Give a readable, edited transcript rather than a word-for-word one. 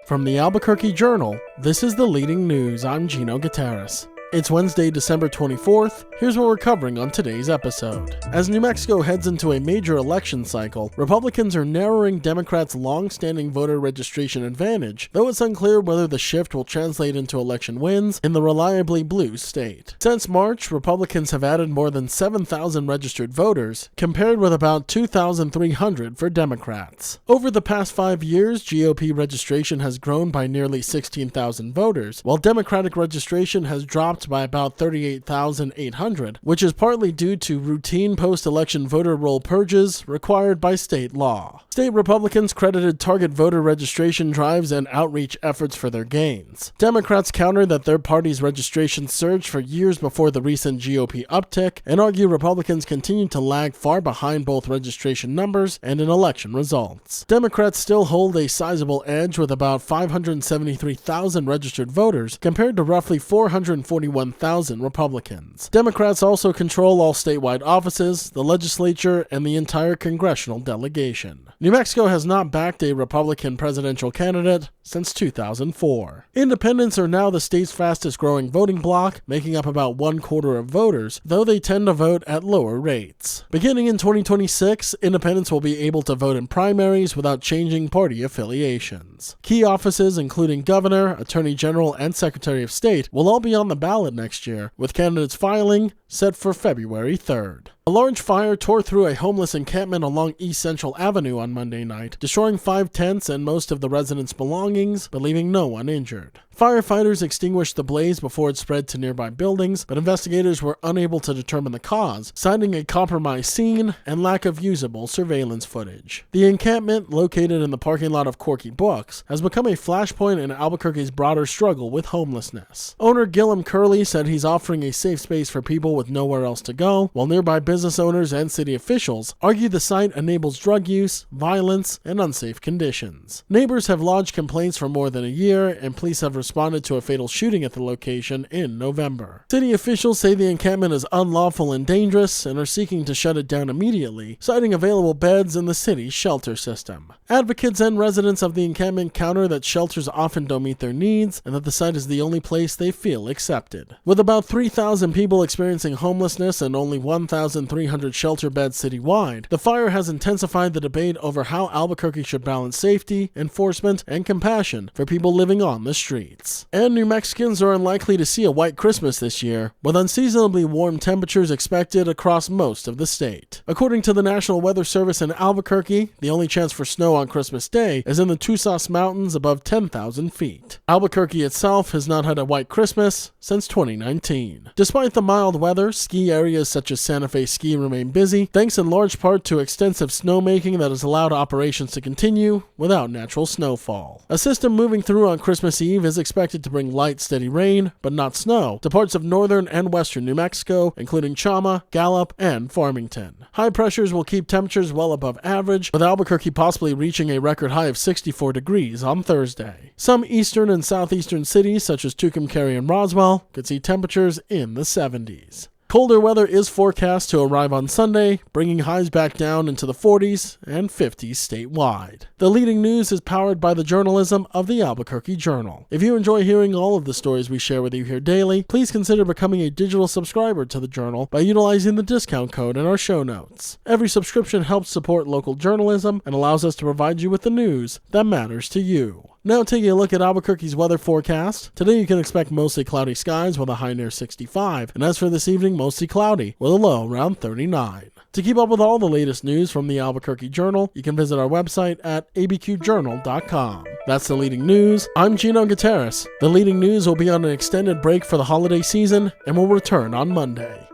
From the Albuquerque Journal, this is the leading news. I'm Gino Gutierrez. It's Wednesday, December 24th. Here's what we're covering on today's episode. As New Mexico heads into a major election cycle, Republicans are narrowing Democrats' long-standing voter registration advantage, though it's unclear whether the shift will translate into election wins in the reliably blue state. Since March, Republicans have added more than 7,000 registered voters, compared with about 2,300 for Democrats. Over the past 5 years, GOP registration has grown by nearly 16,000 voters, while Democratic registration has dropped by about 38,800, which is partly due to routine post-election voter roll purges required by state law. State Republicans credited target voter registration drives and outreach efforts for their gains. Democrats counter that their party's registration surged for years before the recent GOP uptick and argue Republicans continue to lag far behind both registration numbers and in election results. Democrats still hold a sizable edge with about 573,000 registered voters compared to roughly 441,000 Republicans. Democrats also control all statewide offices, the legislature, and the entire congressional delegation. New Mexico has not backed a Republican presidential candidate since 2004. Independents are now the state's fastest growing voting bloc, making up about 1/4 of voters, though they tend to vote at lower rates. Beginning in 2026, independents will be able to vote in primaries without changing party affiliations. Key offices, including governor, attorney general, and secretary of state, will all be on the ballot next year, with candidates filing set for February 3rd. A large fire tore through a homeless encampment along East Central Avenue on Monday night, destroying 5 tents and most of the residents' belongings, but leaving no one injured. Firefighters extinguished the blaze before it spread to nearby buildings, but investigators were unable to determine the cause, citing a compromised scene and lack of usable surveillance footage. The encampment, located in the parking lot of Corky Books, has become a flashpoint in Albuquerque's broader struggle with homelessness. Owner Gillum Curley said he's offering a safe space for people with nowhere else to go, while nearby business owners and city officials argue the site enables drug use, violence, and unsafe conditions. Neighbors have lodged complaints for more than a year, and police have responded to a fatal shooting at the location in November. City officials say the encampment is unlawful and dangerous and are seeking to shut it down immediately, citing available beds in the city's shelter system. Advocates and residents of the encampment counter that shelters often don't meet their needs and that the site is the only place they feel accepted. With about 3,000 people experiencing homelessness and only 1,300 shelter beds citywide, the fire has intensified the debate over how Albuquerque should balance safety, enforcement, and compassion for people living on the street. And New Mexicans are unlikely to see a white Christmas this year, with unseasonably warm temperatures expected across most of the state. According to the National Weather Service in Albuquerque, the only chance for snow on Christmas Day is in the Tusass Mountains above 10,000 feet. Albuquerque itself has not had a white Christmas since 2019. Despite the mild weather, ski areas such as Santa Fe Ski remain busy, thanks in large part to extensive snowmaking that has allowed operations to continue without natural snowfall. A system moving through on Christmas Eve is expected to bring light, steady rain, but not snow, to parts of northern and western New Mexico, including Chama, Gallup, and Farmington. High pressures will keep temperatures well above average, with Albuquerque possibly reaching a record high of 64 degrees on Thursday. Some eastern and southeastern cities, such as Tucumcari and Roswell, could see temperatures in the 70s. Colder weather is forecast to arrive on Sunday, bringing highs back down into the 40s and 50s statewide. The leading news is powered by the journalism of the Albuquerque Journal. If you enjoy hearing all of the stories we share with you here daily, please consider becoming a digital subscriber to the Journal by utilizing the discount code in our show notes. Every subscription helps support local journalism and allows us to provide you with the news that matters to you. Now taking a look at Albuquerque's weather forecast. Today you can expect mostly cloudy skies with a high near 65, and as for this evening, mostly cloudy with a low around 39. To keep up with all the latest news from the Albuquerque Journal, you can visit our website at abqjournal.com. That's the leading news. I'm Gino Gutierrez. The leading news will be on an extended break for the holiday season and will return on Monday.